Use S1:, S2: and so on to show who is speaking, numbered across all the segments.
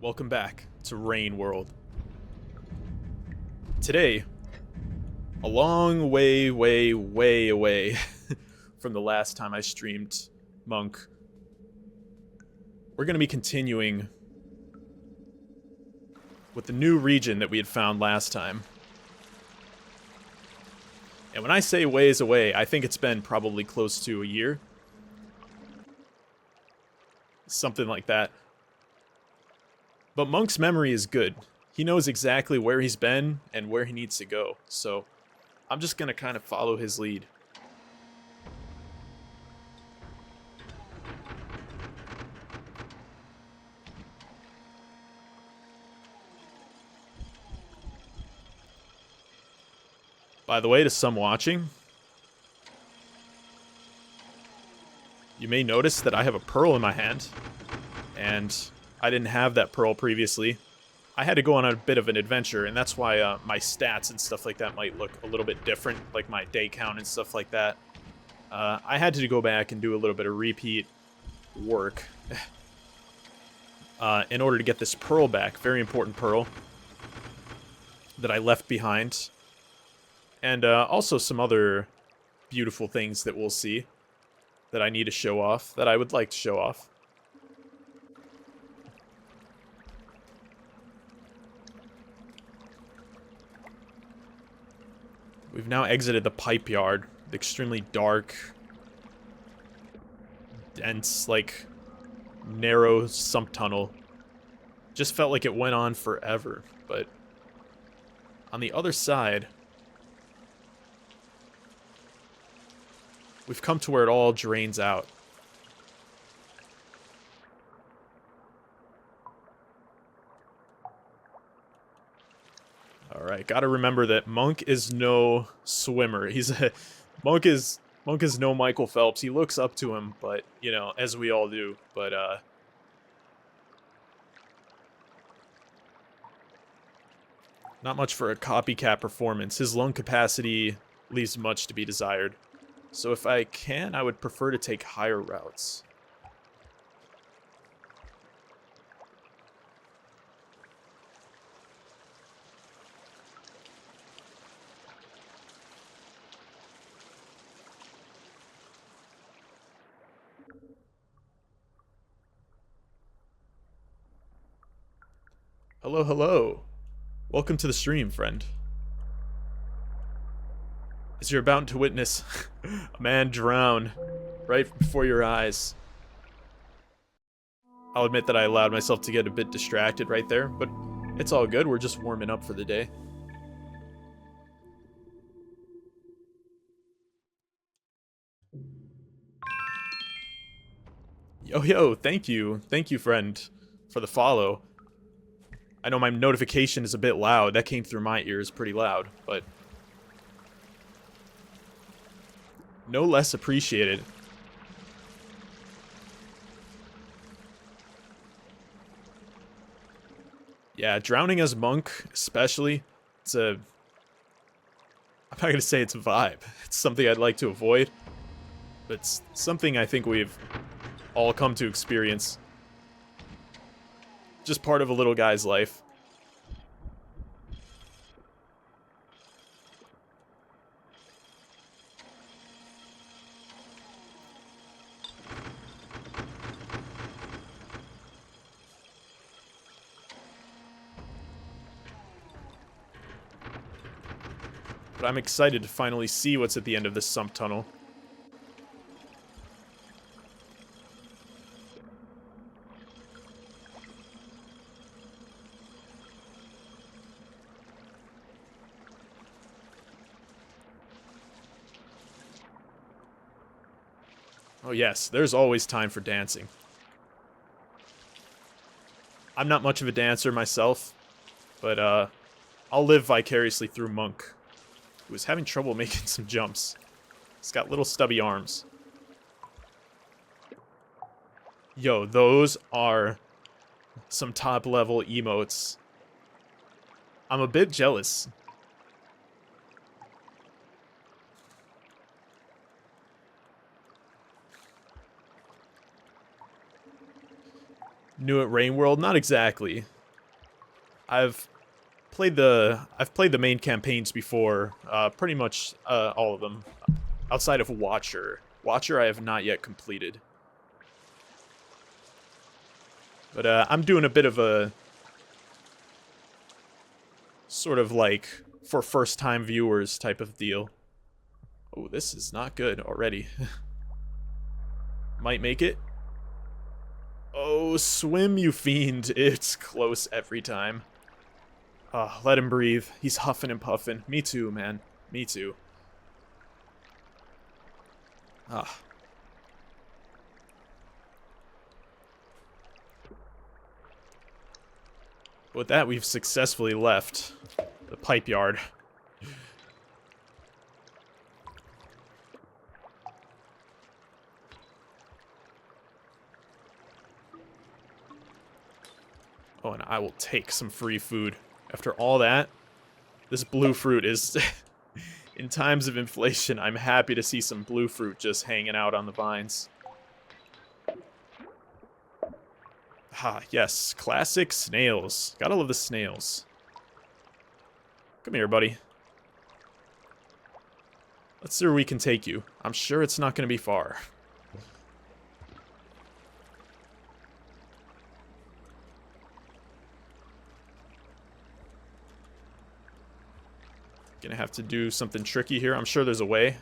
S1: Welcome back to Rain World. Today, a long way away from the last time I streamed Monk, we're going to be continuing with the new region that we had found last time. And when I say ways away, I think it's been probably close to a year. Something like that. But Monk's memory is good. He knows exactly where he's been and where he needs to go. So I'm just going to kind of follow his lead. By the way, to some watching, you may notice that I have a pearl in my hand, and I didn't have that pearl previously. I had to go on a bit of an adventure, and that's why my stats and stuff like that might look a little bit different, like my day count and stuff like that. I had to go back and do a little bit of repeat work in order to get this pearl back. Very important pearl that I left behind. And also some other beautiful things that we'll see that I need to show off, that I would like to show off. We've now exited the pipe yard, the extremely dark, dense, like, narrow sump tunnel. Just felt like it went on forever, but on the other side, we've come to where it all drains out. Alright, gotta remember that Monk is no swimmer. Monk is no Michael Phelps. He looks up to him, but, you know, as we all do. But, not much for a copycat performance. His lung capacity leaves much to be desired. So if I can, I would prefer to take higher routes. Hello, hello. Welcome to the stream, friend. As you're about to witness a man drown right before your eyes. I'll admit that I allowed myself to get a bit distracted right there, but it's all good. We're just warming up for the day. Yo, thank you. Thank you, friend, for the follow. I know my notification is a bit loud. That came through my ears pretty loud, but no less appreciated. Yeah, drowning as Monk, especially, I'm not gonna say it's a vibe. It's something I'd like to avoid, but it's something I think we've all come to experience. Just part of a little guy's life. But I'm excited to finally see what's at the end of this sump tunnel. Oh yes, there's always time for dancing. I'm not much of a dancer myself, but I'll live vicariously through Monk, who is having trouble making some jumps. He's got little stubby arms. Yo, those are some top-level emotes. I'm a bit jealous. New at Rain World? Not exactly. I've played the main campaigns before, pretty much all of them, outside of Watcher. Watcher I have not yet completed. But I'm doing a bit of a sort of like for first-time viewers type of deal. Oh, this is not good already. Might make it. Oh, swim, you fiend. It's close every time. Let him breathe. He's huffing and puffing. Me too, man. Me too. With that, we've successfully left the pipe yard. Oh, and I will take some free food. After all that, this blue fruit is... In times of inflation, I'm happy to see some blue fruit just hanging out on the vines. Yes. Classic snails. Gotta love the snails. Come here, buddy. Let's see where we can take you. I'm sure it's not gonna be far. Gonna have to do something tricky here. I'm sure there's a way.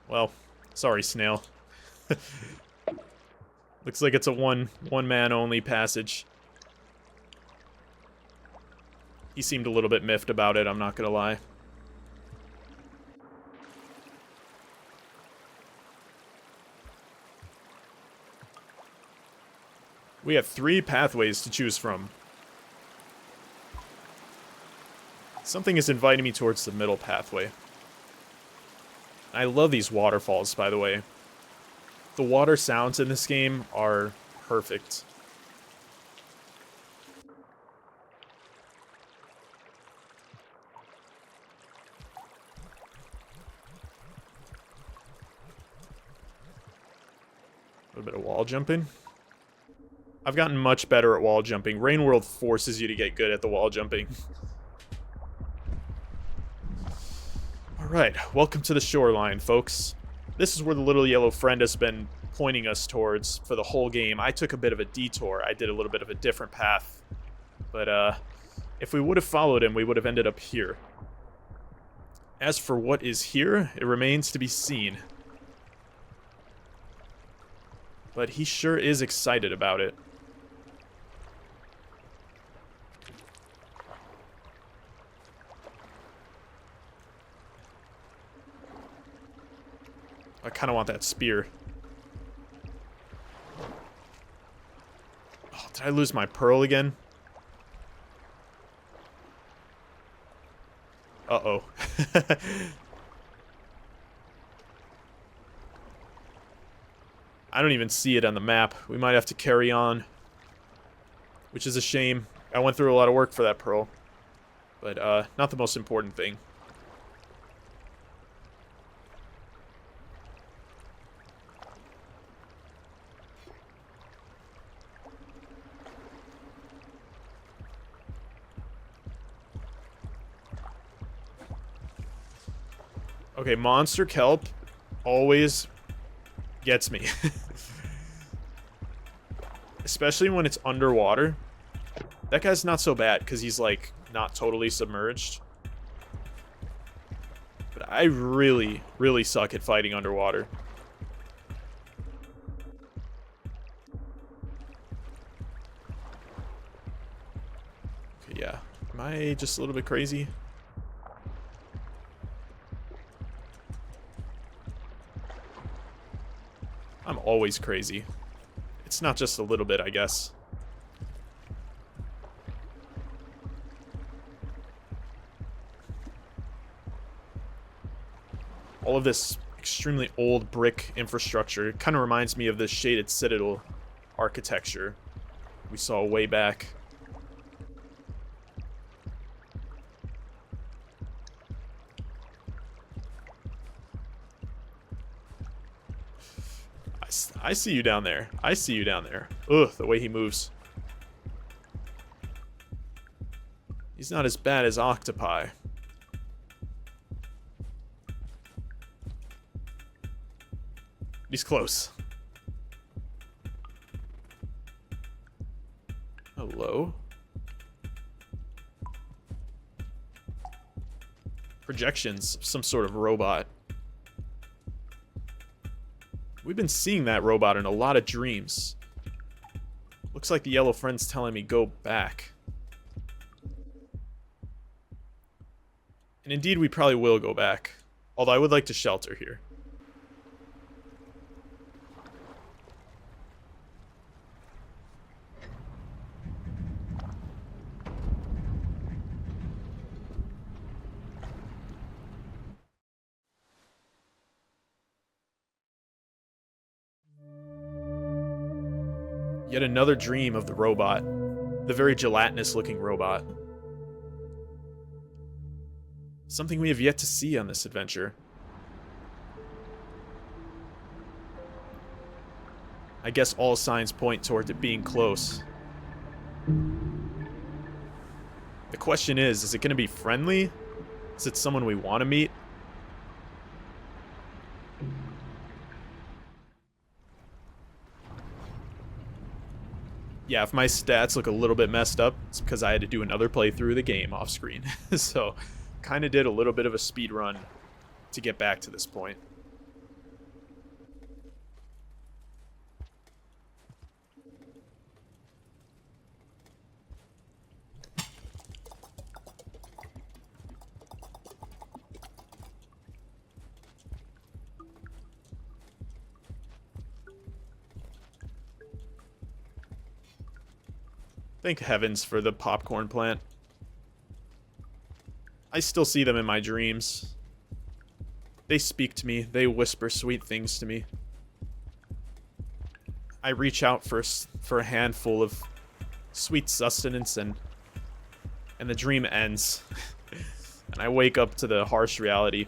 S1: Well, sorry, snail. Looks like it's a one-man only passage. He seemed a little bit miffed about it, I'm not gonna lie. We have 3 pathways to choose from. Something is inviting me towards the middle pathway. I love these waterfalls, by the way. The water sounds in this game are perfect. A little bit of wall jumping. I've gotten much better at wall jumping. Rain World forces you to get good at the wall jumping. Alright, welcome to the Shoreline, folks. This is where the little yellow friend has been pointing us towards for the whole game. I took a bit of a detour. I did a little bit of a different path. But, if we would have followed him, we would have ended up here. As for what is here, it remains to be seen. But he sure is excited about it. I kind of want that spear. Oh, did I lose my pearl again? Uh-oh. I don't even see it on the map. We might have to carry on. Which is a shame. I went through a lot of work for that pearl. But, not the most important thing. Okay, monster kelp always gets me. Especially when it's underwater. That guy's not so bad, because he's, like, not totally submerged. But I really, really suck at fighting underwater. Okay, yeah. Am I just a little bit crazy? I'm always crazy. It's not just a little bit, I guess. All of this extremely old brick infrastructure kind of reminds me of the shaded citadel architecture we saw way back. I see you down there. I see you down there. Ugh, the way he moves. He's not as bad as octopi. He's close. Hello? Projections of some sort of robot. We've been seeing that robot in a lot of dreams. Looks like the yellow friend's telling me go back. And indeed, we probably will go back. Although I would like to shelter here. Yet another dream of the robot. The very gelatinous looking robot. Something we have yet to see on this adventure. I guess all signs point toward it being close. The question is it going to be friendly? Is it someone we want to meet? Yeah, if my stats look a little bit messed up, it's because I had to do another playthrough of the game off screen. So, kind of did a little bit of a speed run to get back to this point. Thank heavens for the popcorn plant. I still see them in my dreams. They speak to me. They whisper sweet things to me. I reach out for a handful of sweet sustenance, and the dream ends. And I wake up to the harsh reality.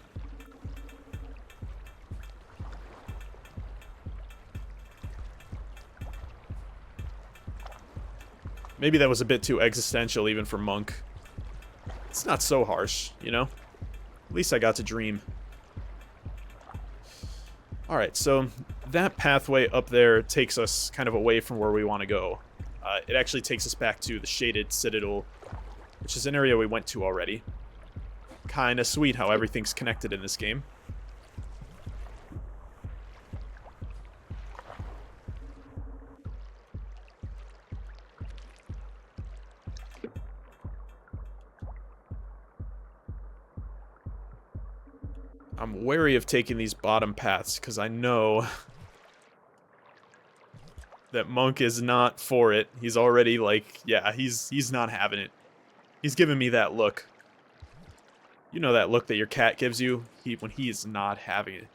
S1: Maybe that was a bit too existential even for Monk. It's not so harsh, you know? At least I got to dream. Alright, so that pathway up there takes us kind of away from where we want to go. It actually takes us back to the Shaded Citadel, which is an area we went to already. Kinda sweet how everything's connected in this game. I'm wary of taking these bottom paths, because I know that Monk is not for it. He's already, like, yeah, he's not having it. He's giving me that look. You know that look that your cat gives you when he is not having it.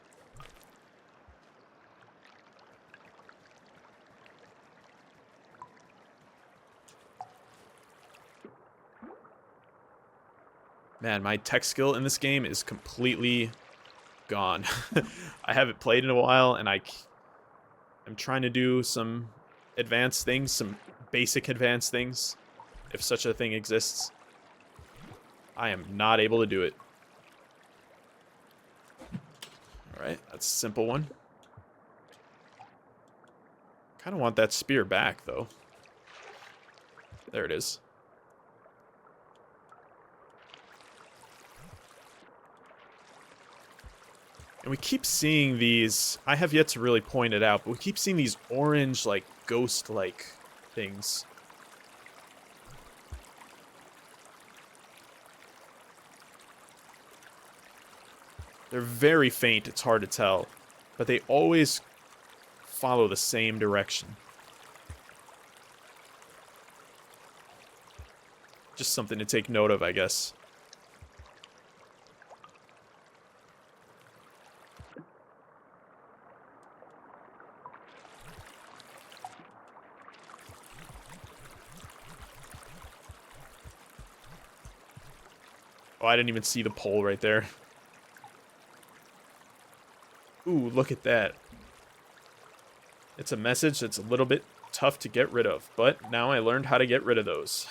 S1: Man, my tech skill in this game is completely gone. I haven't played in a while, and I'm trying to do some advanced things, some basic advanced things, if such a thing exists. I am not able to do it. Alright, that's a simple one. Kind of want that spear back, though. There it is. And we keep seeing these, I have yet to really point it out, but we keep seeing these orange, like, ghost-like things. They're very faint, it's hard to tell, but they always follow the same direction. Just something to take note of, I guess. Oh, I didn't even see the pole right there. Ooh, look at that. It's a message that's a little bit tough to get rid of, but now I learned how to get rid of those.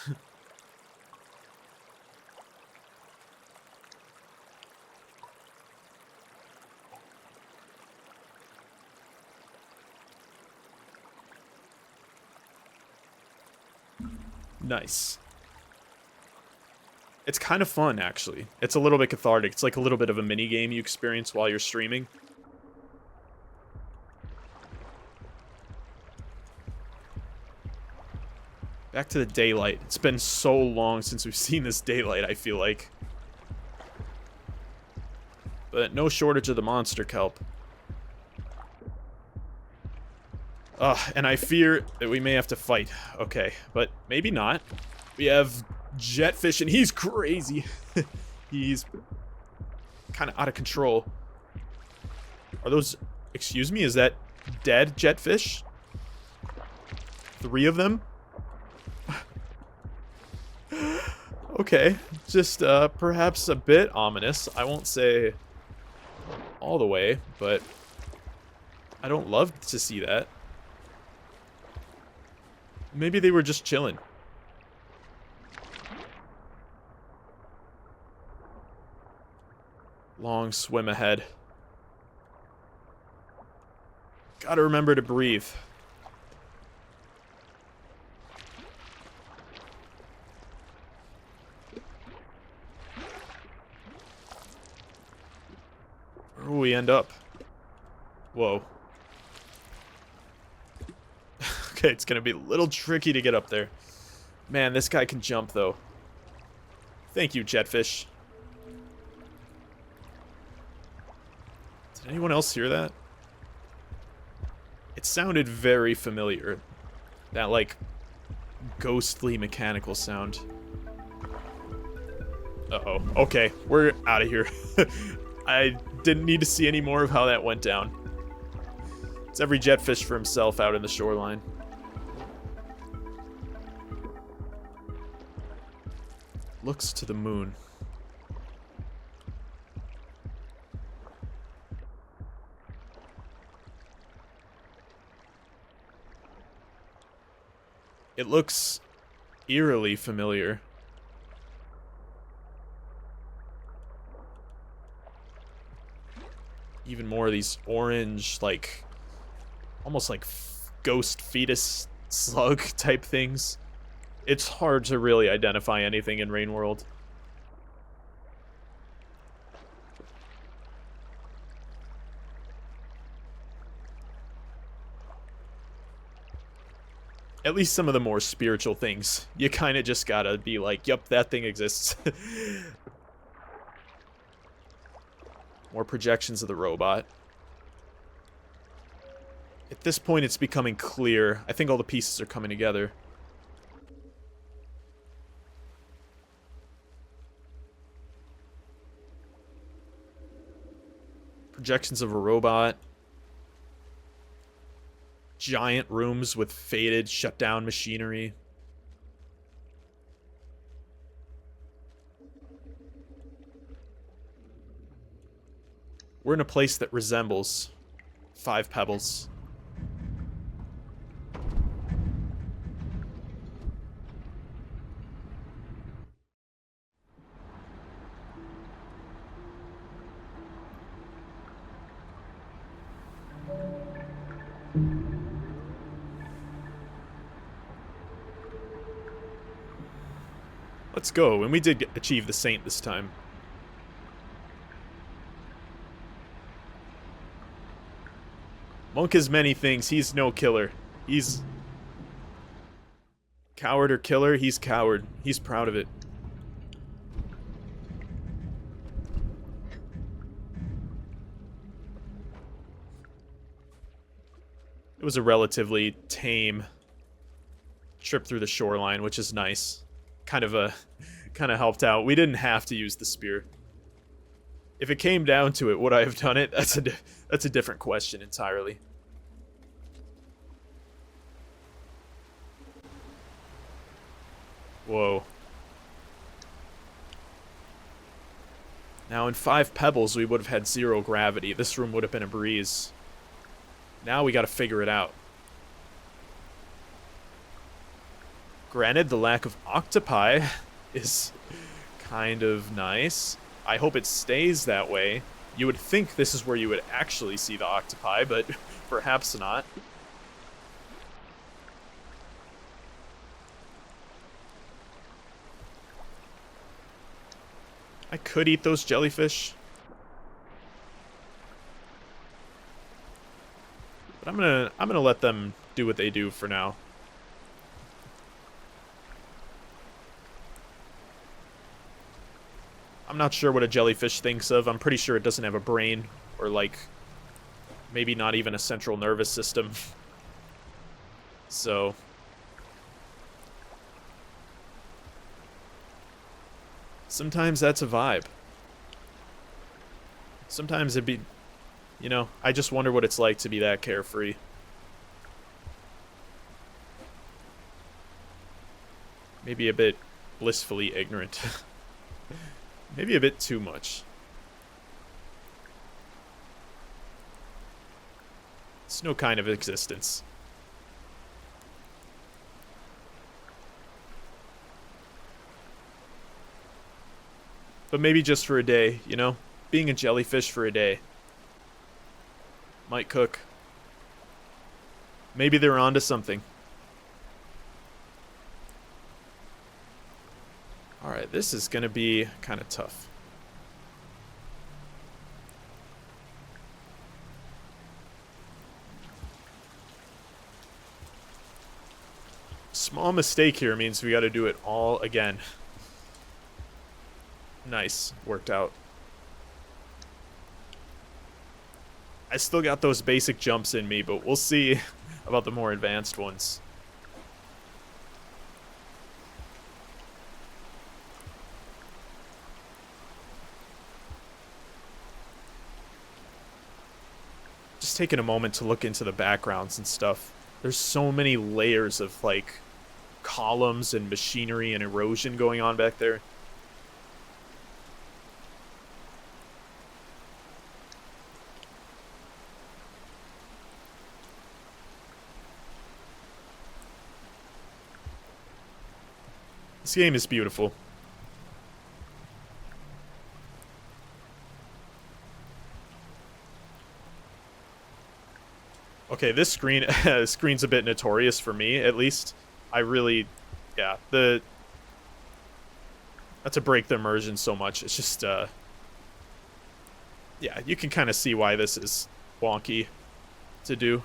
S1: Nice. It's kind of fun, actually. It's a little bit cathartic. It's like a little bit of a mini game you experience while you're streaming. Back to the daylight. It's been so long since we've seen this daylight, I feel like. But no shortage of the monster kelp. And I fear that we may have to fight. Okay, but maybe not. We have Jetfish, and he's crazy. He's kind of out of control. Are those... Excuse me, is that dead Jetfish? 3 of them? Okay, just perhaps a bit ominous. I won't say all the way, but I don't love to see that. Maybe they were just chilling. Long swim ahead. Gotta remember to breathe. Where will we end up? Whoa. Okay, it's gonna be a little tricky to get up there. Man, this guy can jump, though. Thank you, Jetfish. Did anyone else hear that? It sounded very familiar. That, like, ghostly mechanical sound. Uh-oh. Okay, we're out of here. I didn't need to see any more of how that went down. It's every Jetfish for himself out in the shoreline. Looks to the moon. It looks eerily familiar. Even more of these orange, like, almost like ghost fetus slug type things. It's hard to really identify anything in Rain World. At least some of the more spiritual things. You kind of just gotta be like, yup, that thing exists. More projections of the robot. At this point, it's becoming clear. I think all the pieces are coming together. Projections of a robot. Giant rooms with faded, shut down machinery. We're in a place that resembles 5 Pebbles. Let's go, and we did achieve the Saint this time. Monk is many things, he's no killer. He's... Coward or killer, he's coward. He's proud of it. It was a relatively tame trip through the shoreline, which is nice. Kind of helped out. We didn't have to use the spear. If it came down to it, would I have done it? That's a different question entirely. Whoa. Now in 5 Pebbles, we would have had 0 gravity. This room would have been a breeze. Now we gotta figure it out. Granted, the lack of octopi is kind of nice. I hope it stays that way. You would think this is where you would actually see the octopi, but perhaps not. I could eat those jellyfish. But I'm gonna let them do what they do for now. I'm not sure what a jellyfish thinks of. I'm pretty sure it doesn't have a brain, or like maybe not even a central nervous system. So sometimes that's a vibe. Sometimes it'd be, you know, I just wonder what it's like to be that carefree. Maybe a bit blissfully ignorant. Maybe a bit too much. It's no kind of existence. But maybe just for a day, you know? Being a jellyfish for a day. Might cook. Maybe they're onto something. Alright, this is gonna be kind of tough. Small mistake here means we gotta do it all again. Nice. Worked out. I still got those basic jumps in me, but we'll see about the more advanced ones. Just taking a moment to look into the backgrounds and stuff. There's so many layers of, like, columns and machinery and erosion going on back there. This game is beautiful. Okay, this screen's a bit notorious for me, at least. I really, yeah, not to break the immersion so much. It's just, yeah, you can kind of see why this is wonky to do.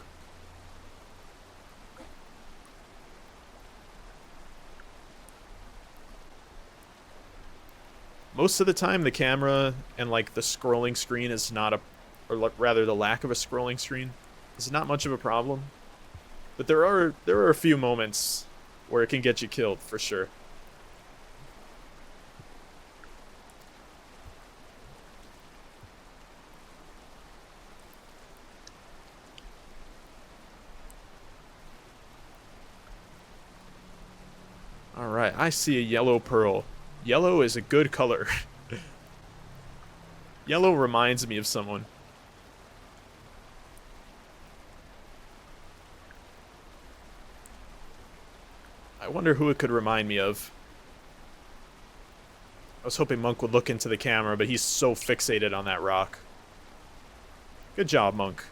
S1: Most of the time, the camera and, like, the scrolling screen is not a, or rather the lack of a scrolling screen is not much of a problem. But there are a few moments where it can get you killed, for sure. Alright, I see a yellow pearl. Yellow is a good color. Yellow reminds me of someone. I wonder who it could remind me of. I was hoping Monk would look into the camera, but he's so fixated on that rock. Good job, Monk.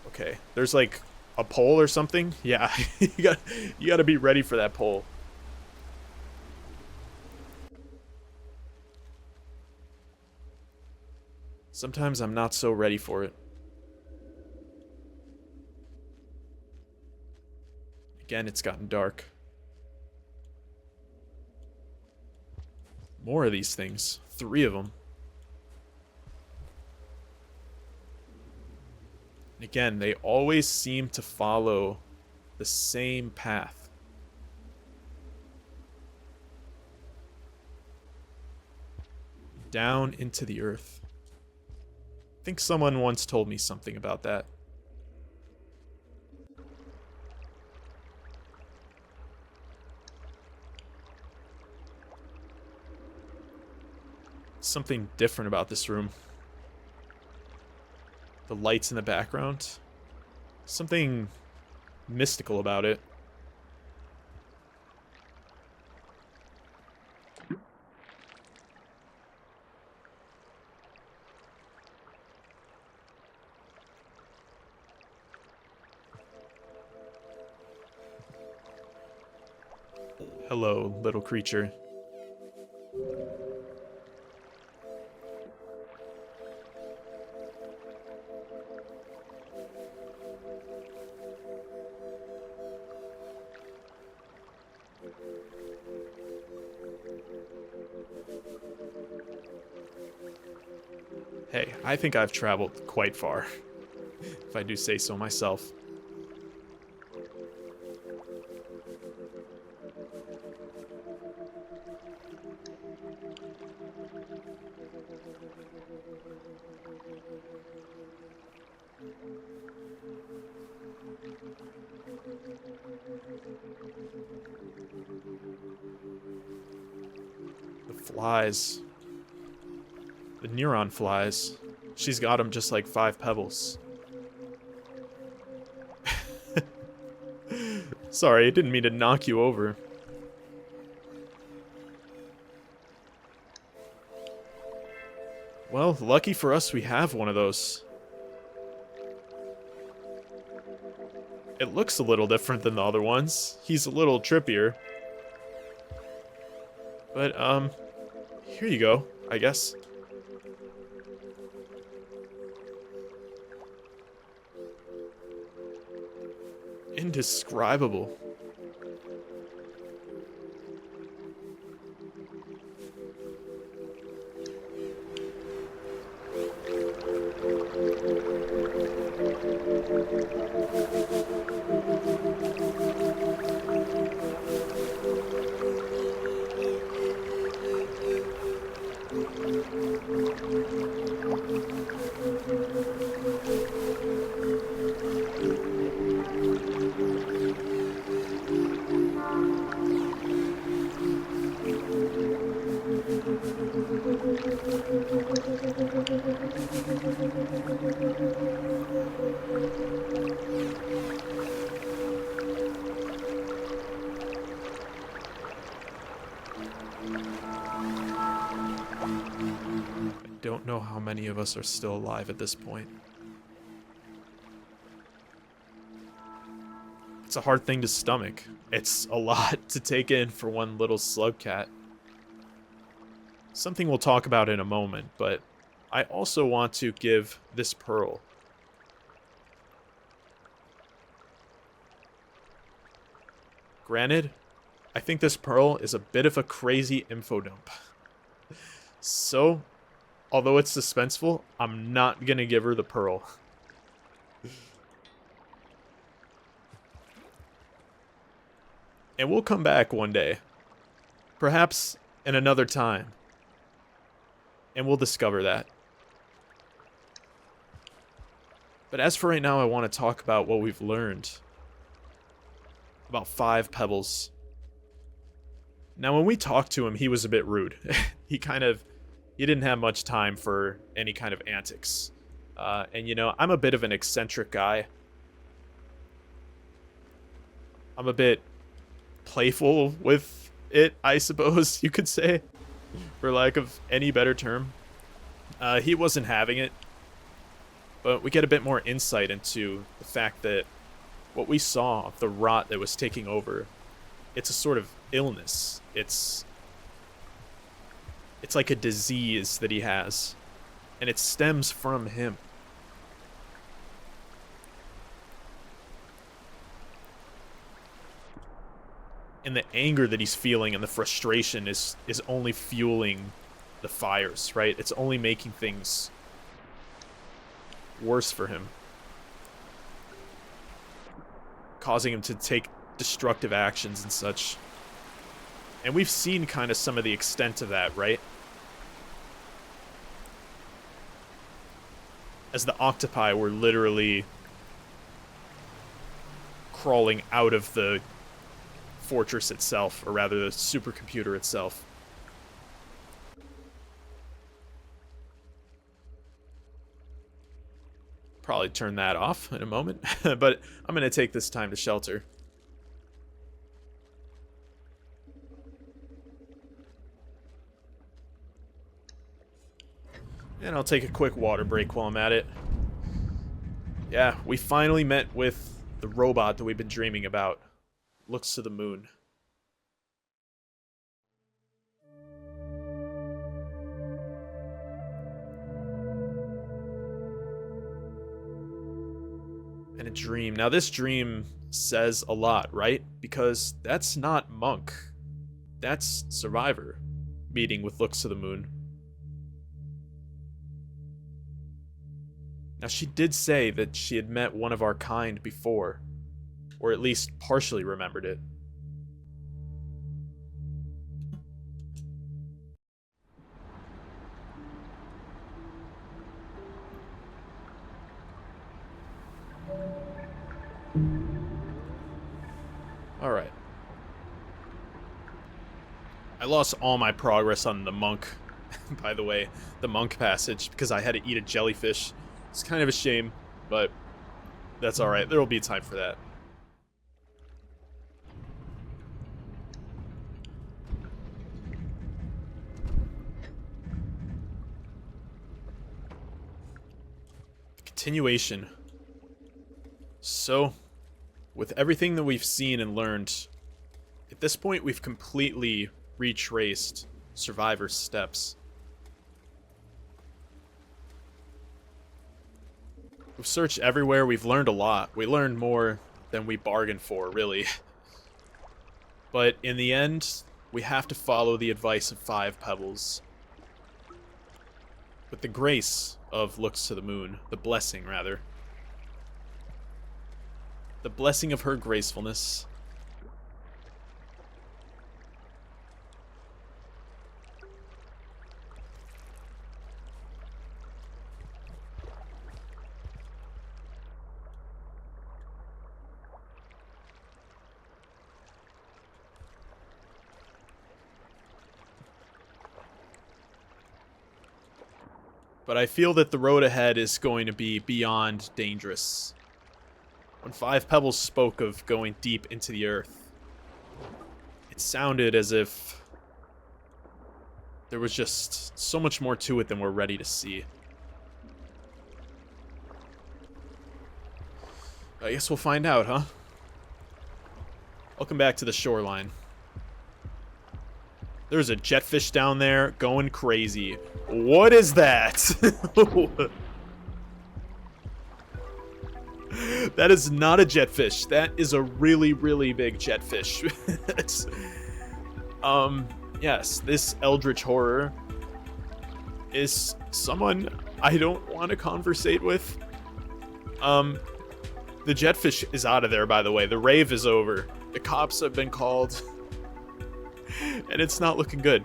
S1: Okay, there's like a pole or something? Yeah, you gotta be ready for that pole. Sometimes I'm not so ready for it. Again, it's gotten dark. More of these things. 3 of them. And again, they always seem to follow the same path. Down into the earth. I think someone once told me something about that. Something different about this room. The lights in the background. Something mystical about it. Hello, little creature. Hey, I think I've traveled quite far, if I do say so myself. The flies. The neuron flies. She's got them just like 5 pebbles. Sorry, I didn't mean to knock you over. Well, lucky for us we have one of those. It looks a little different than the other ones. He's a little trippier. But, here you go, I guess. Indescribable. Don't know how many of us are still alive at this point. It's a hard thing to stomach. It's a lot to take in for one little slug cat. Something we'll talk about in a moment, but I also want to give this pearl. Granted, I think this pearl is a bit of a crazy info dump. So, although it's suspenseful, I'm not gonna give her the pearl. And we'll come back one day. Perhaps in another time. And we'll discover that. But as for right now, I want to talk about what we've learned. About 5 pebbles. Now, when we talked to him, he was a bit rude. He didn't have much time for any kind of antics. And you know, I'm a bit of an eccentric guy. I'm a bit playful with it, I suppose you could say, for lack of any better term. He wasn't having it, but we get a bit more insight into the fact that what we saw, the rot that was taking over, it's a sort of illness. It's like a disease that he has, and it stems from him. And the anger that he's feeling and the frustration is only fueling the fires, right? It's only making things worse for him. Causing him to take destructive actions and such. And we've seen kind of some of the extent of that, right? As the octopi were literally crawling out of the fortress itself, or rather the supercomputer itself. probably turn that off in a moment, but I'm going to take this time to shelter. And I'll take a quick water break while I'm at it. Yeah, we finally met with the robot that we've been dreaming about. Looks to the moon. And a dream. Now this dream says a lot, right? Because that's not Monk. That's Survivor. Meeting with Looks to the Moon. Now she did say that she had met one of our kind before. Or at least partially remembered it. Alright. I lost all my progress on the monk, by the way, the monk passage, because I had to eat a jellyfish. It's kind of a shame, but that's alright. There will be time for that. Continuation. So, with everything that we've seen and learned, at this point we've completely retraced Survivor's steps. We've searched everywhere, we've learned a lot. We learned more than we bargained for, really. But in the end, we have to follow the advice of 5 Pebbles. With the grace of Looks to the Moon. The blessing, rather. The blessing of her gracefulness. But I feel that the road ahead is going to be beyond dangerous. When 5 Pebbles spoke of going deep into the earth, it sounded as if there was just so much more to it than we're ready to see. I guess we'll find out, huh? Welcome back to the shoreline. There's a jetfish down there going crazy. What is that? That is not a jetfish. That is a really, really big jetfish. Yes, this eldritch horror is someone I don't want to conversate with. The jetfish is out of there, by the way. The rave is over. The cops have been called. And it's not looking good.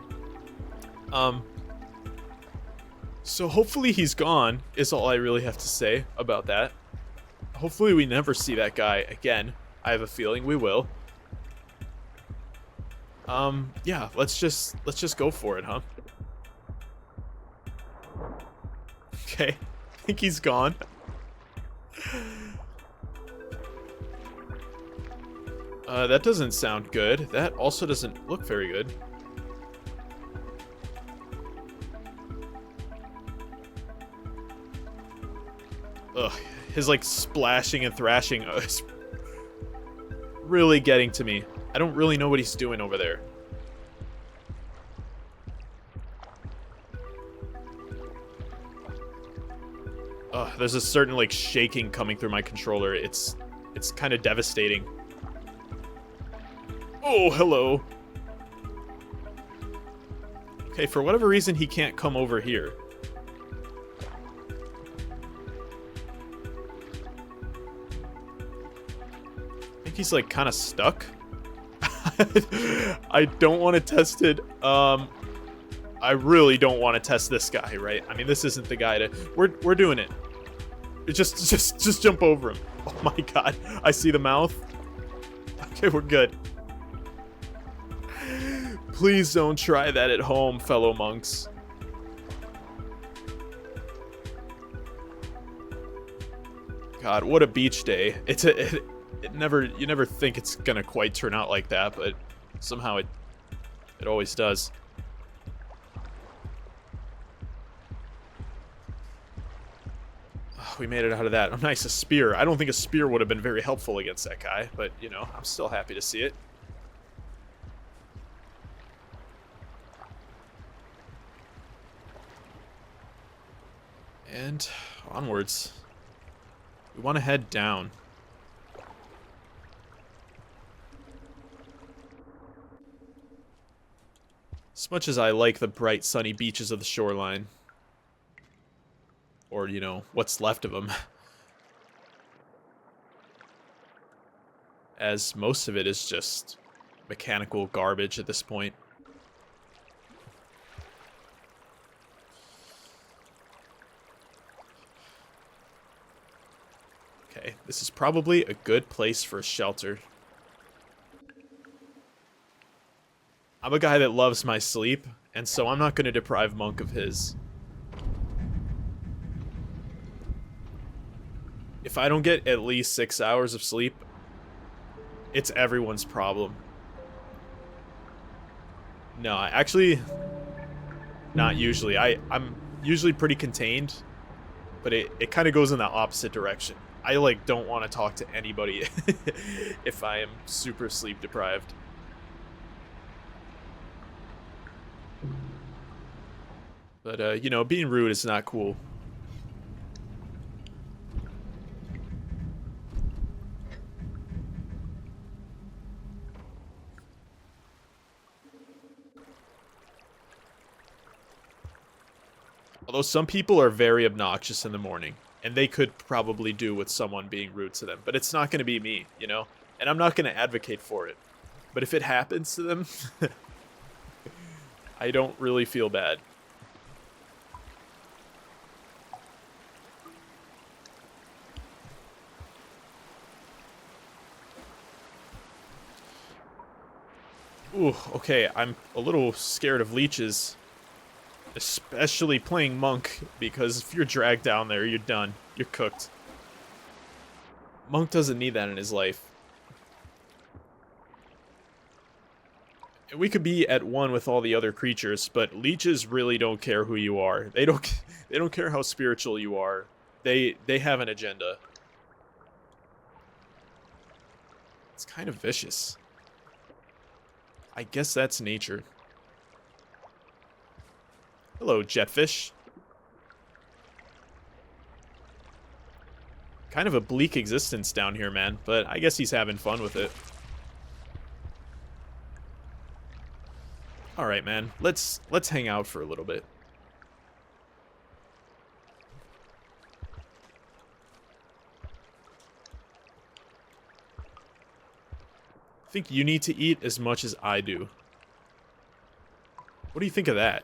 S1: So hopefully he's gone, is all I really have to say about that. Hopefully we never see that guy again. I have a feeling we will. Yeah, let's just go for it, huh? Okay, I think he's gone. That doesn't sound good. That also doesn't look very good. Ugh, his like splashing and thrashing is really getting to me. I don't really know what he's doing over there. Ugh, there's a certain like shaking coming through my controller. It's kind of devastating. Oh, hello. Okay, for whatever reason, he can't come over here. I think he's, like, kind of stuck. I don't want to test it. I really don't want to test this guy, right? I mean, this isn't the guy to... We're doing it. Just jump over him. Oh, my God. I see the mouth. Okay, we're good. Please don't try that at home, fellow monks. God, what a beach day. It never, you never think it's gonna quite turn out like that, but somehow it always does. Oh, we made it out of that. Oh, nice, a spear. I don't think a spear would have been very helpful against that guy, but, you know, I'm still happy to see it. And onwards. We want to head down. As much as I like the bright, sunny beaches of the shoreline, or, you know, what's left of them, as most of it is just mechanical garbage at this point. Okay, this is probably a good place for a shelter. I'm a guy that loves my sleep, and so I'm not going to deprive Monk of his. If I don't get at least 6 hours of sleep, it's everyone's problem. No, actually, not usually. I'm usually pretty contained, but it kind of goes in the opposite direction. I, like, don't want to talk to anybody if I am super sleep deprived. But, you know, being rude is not cool. Although some people are very obnoxious in the morning, and they could probably do with someone being rude to them. But it's not going to be me, you know? And I'm not going to advocate for it. But if it happens to them, I don't really feel bad. Ooh, okay, I'm a little scared of leeches. Especially playing Monk, because if you're dragged down there, you're done. You're cooked. Monk doesn't need that in his life. We could be at one with all the other creatures, but leeches really don't care who you are. They don't care how spiritual you are. They have an agenda. It's kind of vicious. I guess that's nature. Hello, jetfish. Kind of a bleak existence down here, man, but I guess he's having fun with it. Alright, man. Let's hang out for a little bit. I think you need to eat as much as I do. What do you think of that?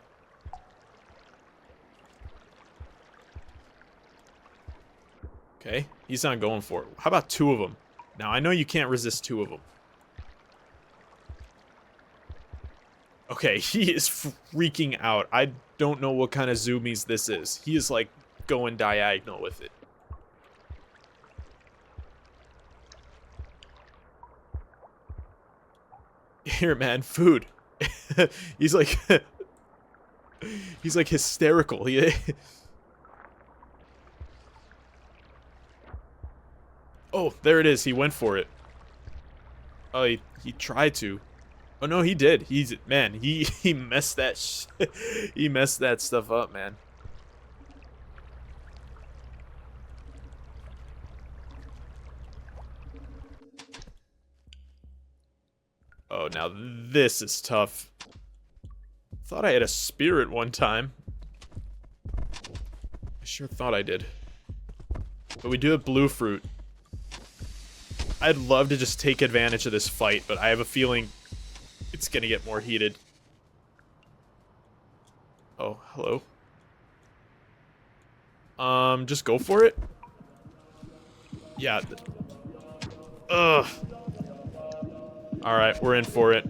S1: Okay, he's not going for it. How about 2 of them? Now, I know you can't resist 2 of them. Okay, he is freaking out. I don't know what kind of zoomies this is. He is, like, going diagonal with it. Here, man, food. He's like... he's, like, hysterical. Oh, there it is. He went for it. Oh, he tried to. Oh no, he did. Man, he messed that he messed that stuff up, man. Oh, now this is tough. Thought I had a spear at one time. I sure thought I did. But we do have blue fruit. I'd love to just take advantage of this fight, but I have a feeling it's gonna get more heated. Oh, hello. Just go for it? Yeah. Ugh. Alright, we're in for it.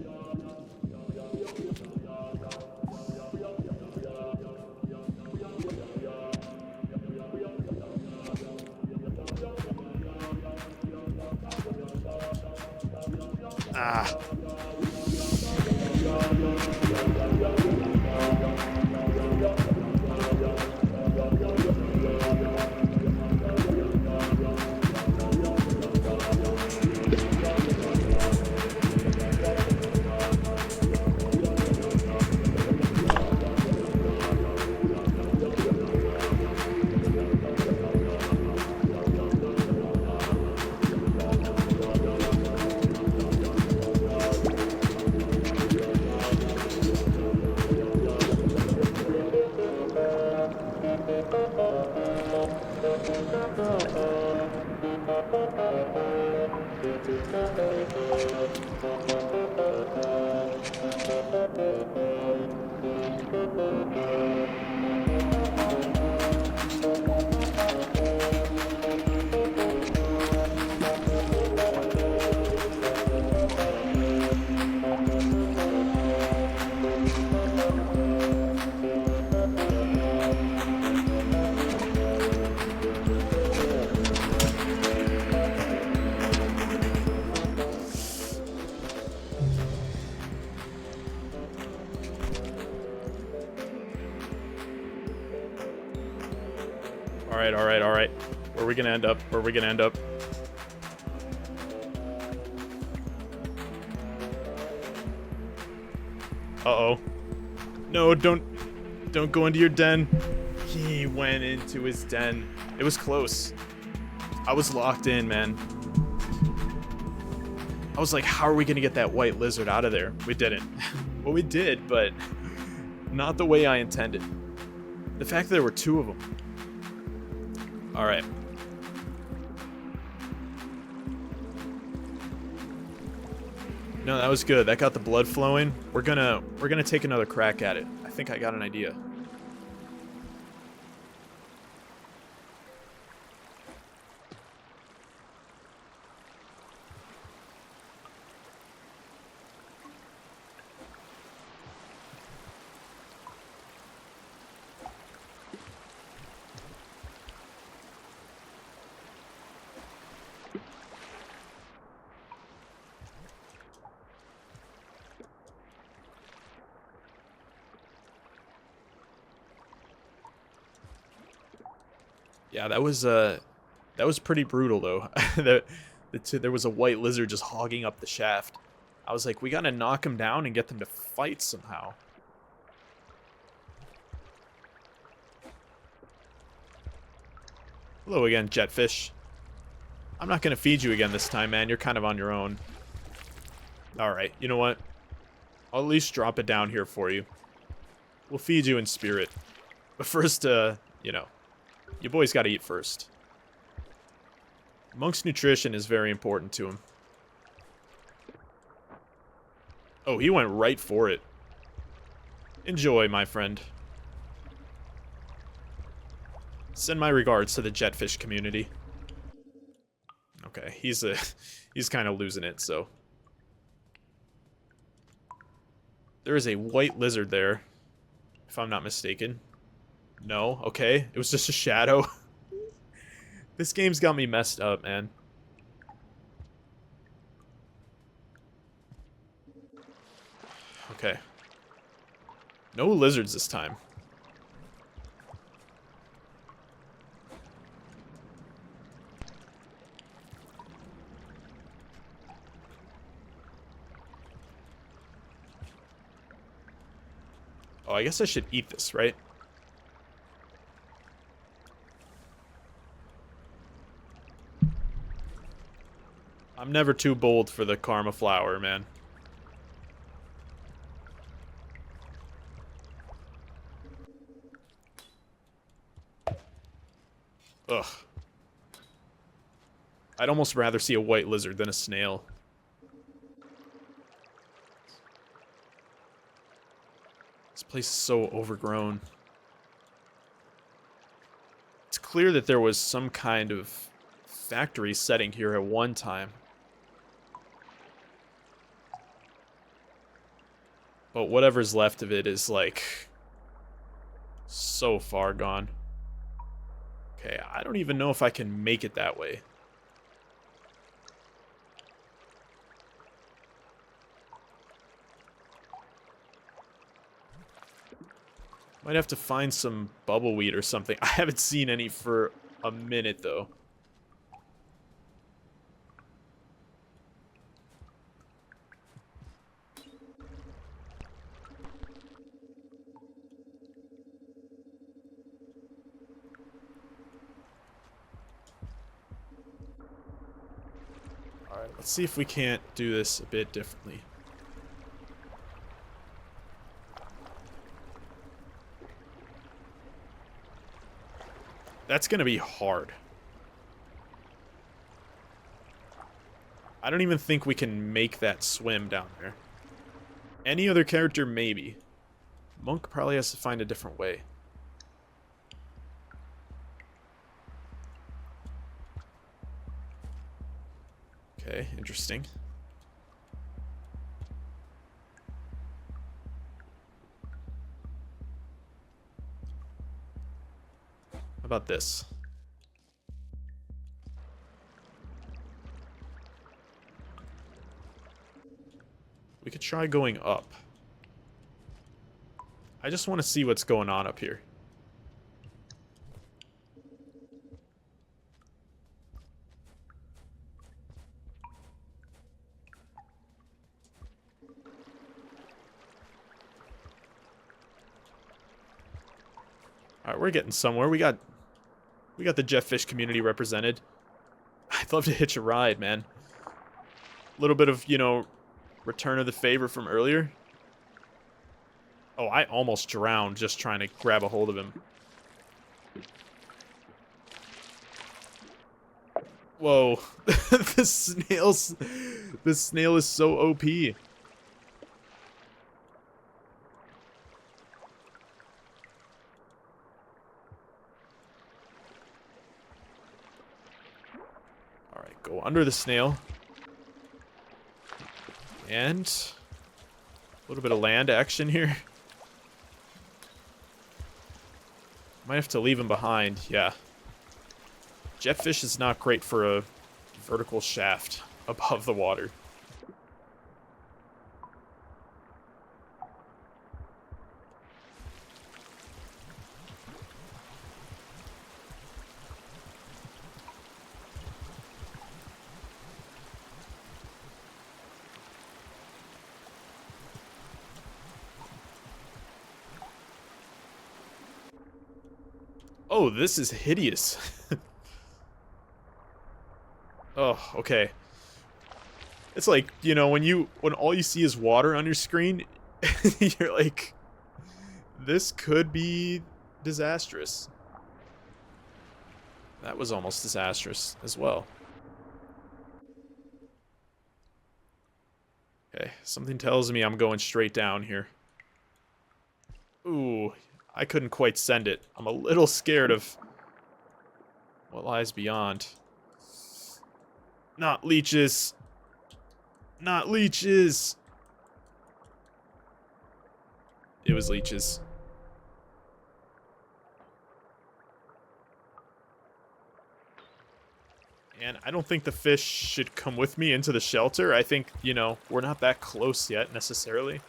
S1: Ah. All right. Where are we gonna end up? Where are we gonna end up? Uh-oh. No, don't go into your den. He went into his den. It was close. I was locked in, man. I was like, how are we gonna get that white lizard out of there? We didn't. Well, we did, but not the way I intended. The fact that there were two of them. All right. No, that was good. That got the blood flowing. We're gonna take another crack at it. I think I got an idea. Yeah, that was pretty brutal though. There was a white lizard just hogging up the shaft. I was like, we gotta knock him down and get them to fight somehow. Hello again, Jetfish. I'm not gonna feed you again this time, man. You're kind of on your own. Alright, you know what? I'll at least drop it down here for you. We'll feed you in spirit. But first, you know, you boys gotta eat first. Monk's nutrition is very important to him. Oh, he went right for it. Enjoy, my friend. Send my regards to the Jetfish community. Okay, he's kind of losing it, so. There is a white lizard there, if I'm not mistaken. No, okay, it was just a shadow. This game's got me messed up, man. Okay. No lizards this time. Oh, I guess I should eat this, right? I'm never too bold for the karma flower, man. Ugh. I'd almost rather see a white lizard than a snail. This place is so overgrown. It's clear that there was some kind of factory setting here at one time. But whatever's left of it is, like, so far gone. Okay, I don't even know if I can make it that way. Might have to find some bubbleweed or something. I haven't seen any for a minute, though. Alright, let's see if we can't do this a bit differently. That's gonna be hard. I don't even think we can make that swim down there. Any other character, maybe. Monk probably has to find a different way. Okay, interesting. How about this? We could try going up. I just want to see what's going on up here. Alright, we're getting somewhere. We got the Jetfish community represented. I'd love to hitch a ride, man. A little bit of, you know, return of the favor from earlier. Oh, I almost drowned just trying to grab a hold of him. Whoa. The snail is so OP. Alright, go under the snail. And a little bit of land action here. Might have to leave him behind, yeah. Jetfish is not great for a vertical shaft above the water. Oh, this is hideous. Oh, okay. It's like, you know, when all you see is water on your screen, you're like, this could be disastrous. That was almost disastrous as well. Okay, something tells me I'm going straight down here. Ooh, I couldn't quite send it. I'm a little scared of what lies beyond. Not leeches. Not leeches. It was leeches. And I don't think the fish should come with me into the shelter. I think, you know, we're not that close yet, necessarily.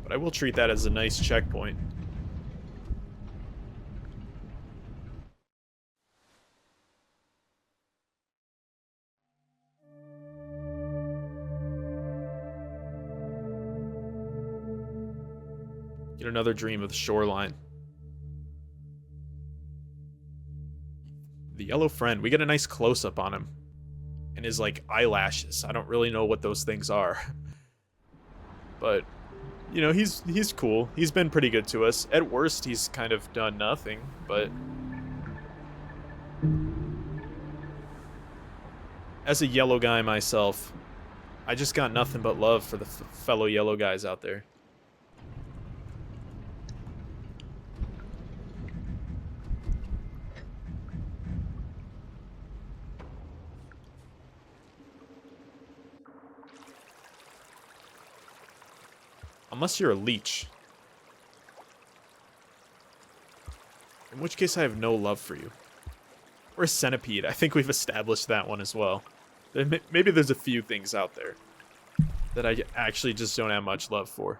S1: But I will treat that as a nice checkpoint. Get another dream of the shoreline. The yellow friend, we get a nice close-up on him. And his, like, eyelashes. I don't really know what those things are. But, you know, he's cool. He's been pretty good to us. At worst, he's kind of done nothing, but as a yellow guy myself, I just got nothing but love for the fellow yellow guys out there. Unless you're a leech. In which case I have no love for you. Or a centipede. I think we've established that one as well. Maybe there's a few things out there. that I actually just don't have much love for.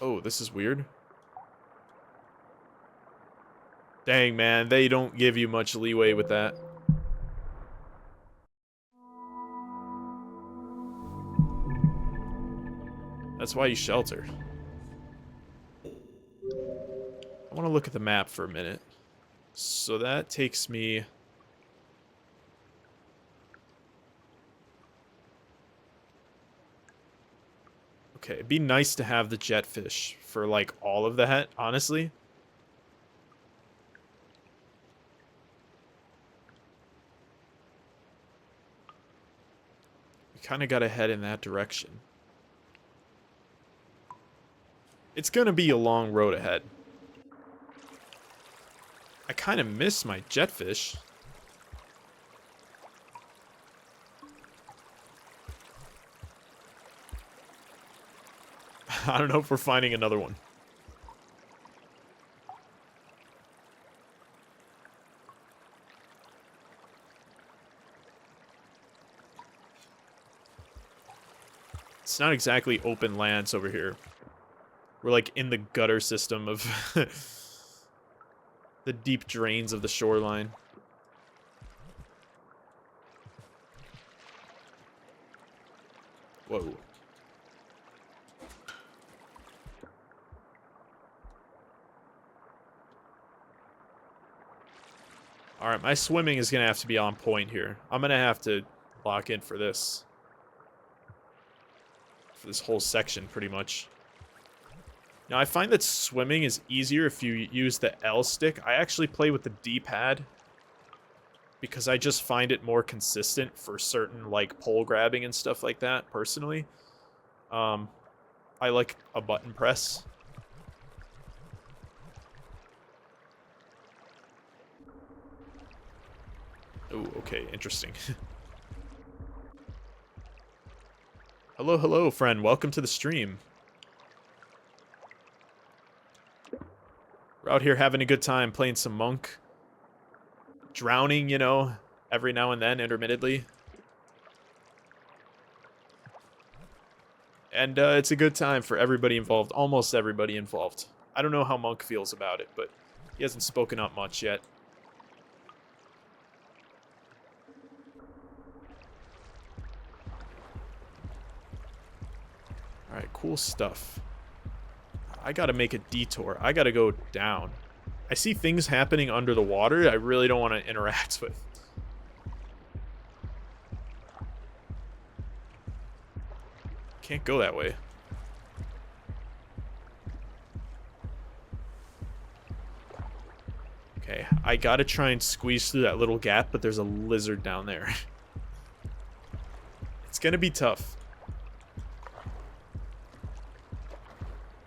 S1: Oh, this is weird. Dang, man, they don't give you much leeway with that. That's why you shelter. I want to look at the map for a minute. So that takes me... Okay, it'd be nice to have the jetfish for, like, all of that, honestly. We kind of got to head in that direction. It's gonna be a long road ahead. I kind of miss my jetfish. I don't know if we're finding another one. It's not exactly open lands over here. We're like in the gutter system of the deep drains of the shoreline. Whoa. Alright, my swimming is going to have to be on point here. I'm going to have to lock in for this. For this whole section, pretty much. Now, I find that swimming is easier if you use the L stick. I actually play with the D-pad because I just find it more consistent for certain, like, pole grabbing and stuff like that, personally. I like a button press. Oh, okay, interesting. Hello, hello, friend. Welcome to the stream. We're out here having a good time playing some Monk. Drowning, you know, every now and then, intermittently. And it's a good time for everybody involved. Almost everybody involved. I don't know how Monk feels about it, but he hasn't spoken up much yet. Alright, cool stuff. I gotta make a detour. I gotta go down. I see things happening under the water I really don't want to interact with. Can't go that way. Okay, I gotta try and squeeze through that little gap, but there's a lizard down there. It's gonna be tough.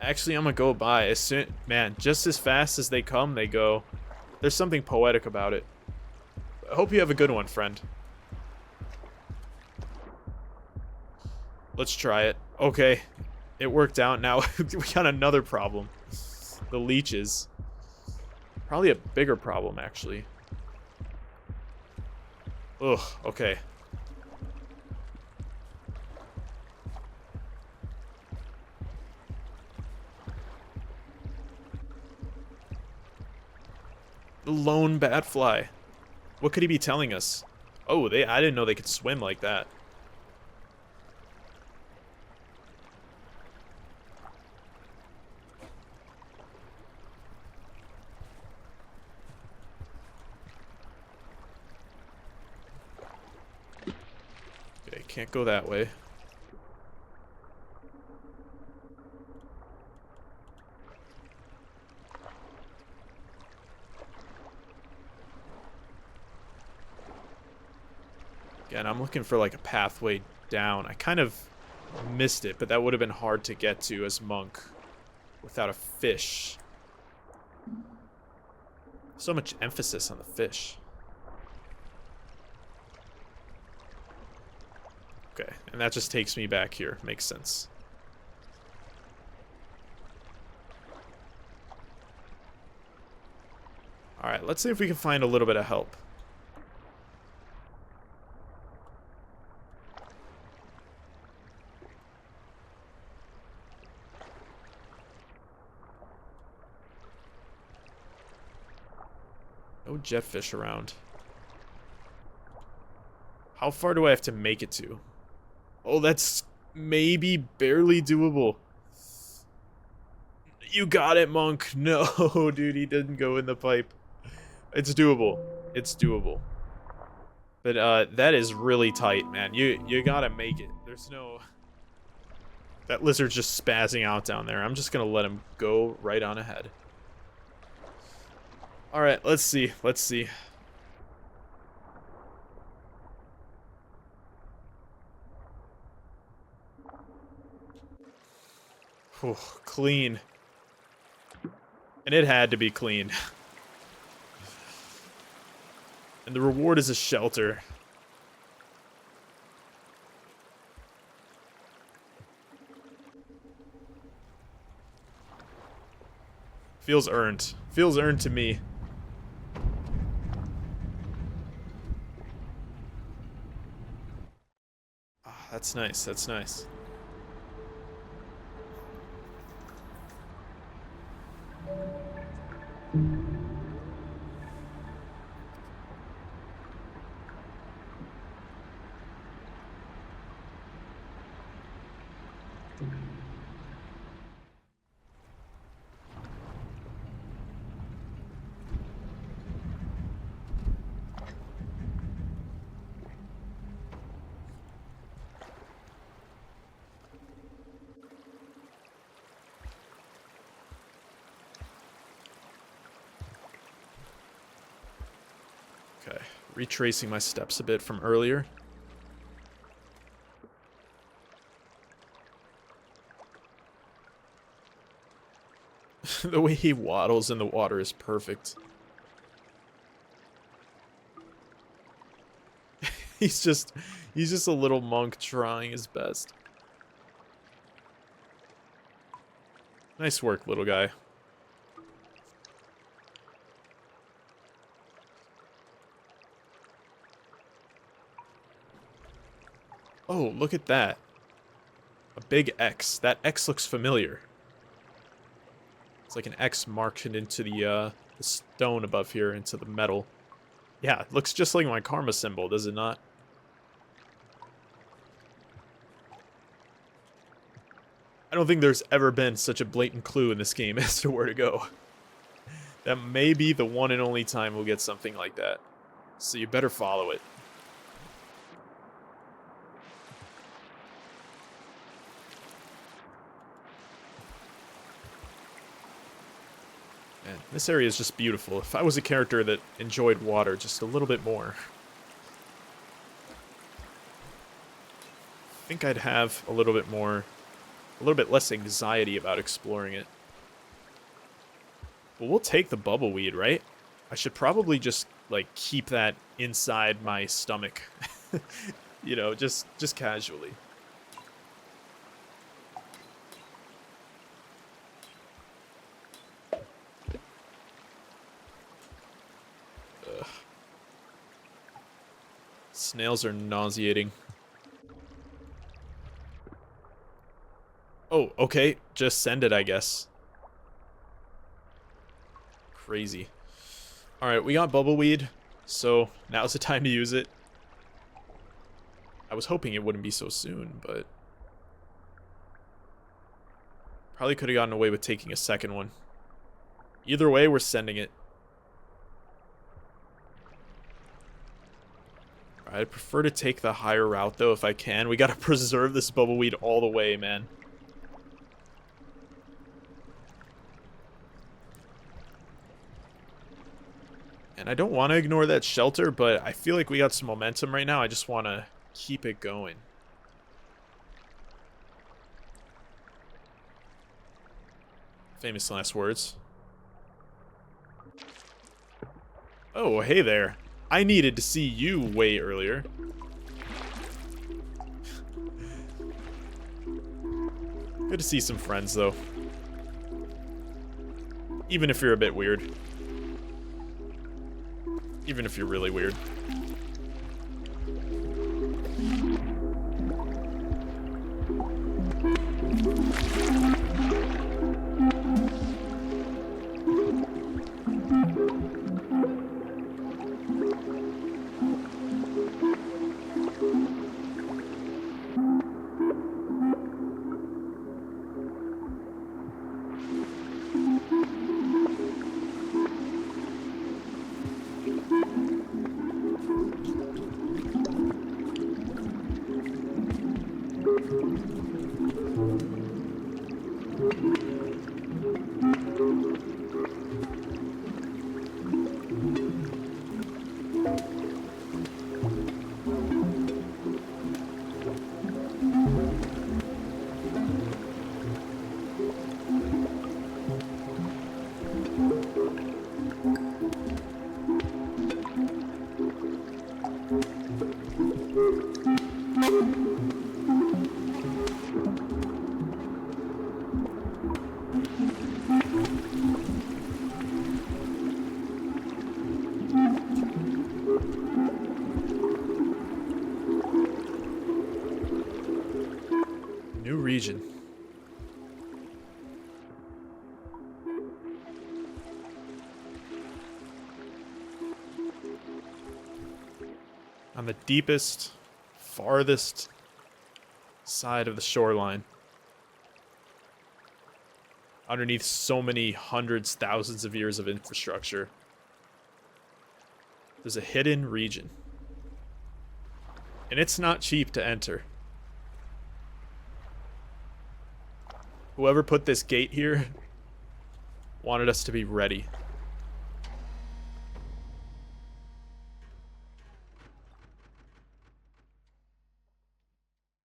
S1: Actually, I'm gonna go by as soon... Man, just as fast as they come, they go. There's something poetic about it. I hope you have a good one, friend. Let's try it. Okay. It worked out. Now, we got another problem. The leeches. Probably a bigger problem, actually. Ugh, okay. The lone batfly. What could he be telling us? Oh, I didn't know they could swim like that. Okay, can't go that way. Again, I'm looking for like a pathway down. I kind of missed it, but that would have been hard to get to as Monk without a fish. So much emphasis on the fish. Okay, And that just takes me back here. Makes sense. Alright, let's see if we can find a little bit of help. No jetfish around. How far do I have to make it to? Oh, that's maybe barely doable. You got it, Monk. No, dude, he didn't go in the pipe. It's doable. It's doable. But that is really tight, man. You gotta make it. There's no... That lizard's just spazzing out down there. I'm just gonna let him go right on ahead. Alright, let's see. Let's see. Whew, clean. And it had to be clean. And the reward is a shelter. Feels earned. Feels earned to me. Ah, that's nice. That's nice. Okay, retracing my steps a bit from earlier. The way he waddles in the water is perfect. He's just a little monk trying his best. Nice work, little guy. Oh, look at that. A big X. That X looks familiar. It's like an X marked into the stone above here, into the metal. Yeah, it looks just like my karma symbol, does it not? I don't think there's ever been such a blatant clue in this game as to where to go. That may be the one and only time we'll get something like that. So you better follow it. Man, this area is just beautiful. If I was a character that enjoyed water just a little bit more, I think I'd have a little bit less anxiety about exploring it. But we'll take the bubbleweed, right? I should probably just, like, keep that inside my stomach. You know, just casually. Ugh. Snails are nauseating. Oh, okay. Just send it, I guess. Crazy. Alright, we got bubbleweed, so now's the time to use it. I was hoping it wouldn't be so soon, but... Probably could have gotten away with taking a second one. Either way, we're sending it. I'd prefer to take the higher route, though, if I can. We gotta preserve this bubbleweed all the way, man. And I don't want to ignore that shelter, but I feel like we got some momentum right now. I just want to keep it going. Famous last words. Oh, hey there. I needed to see you way earlier. Good to see some friends, though. Even if you're a bit weird. Even if you're really weird. New region. On the deepest, farthest side of the shoreline. Underneath so many hundreds, thousands of years of infrastructure. There's a hidden region. And it's not cheap to enter. Whoever put this gate here wanted us to be ready.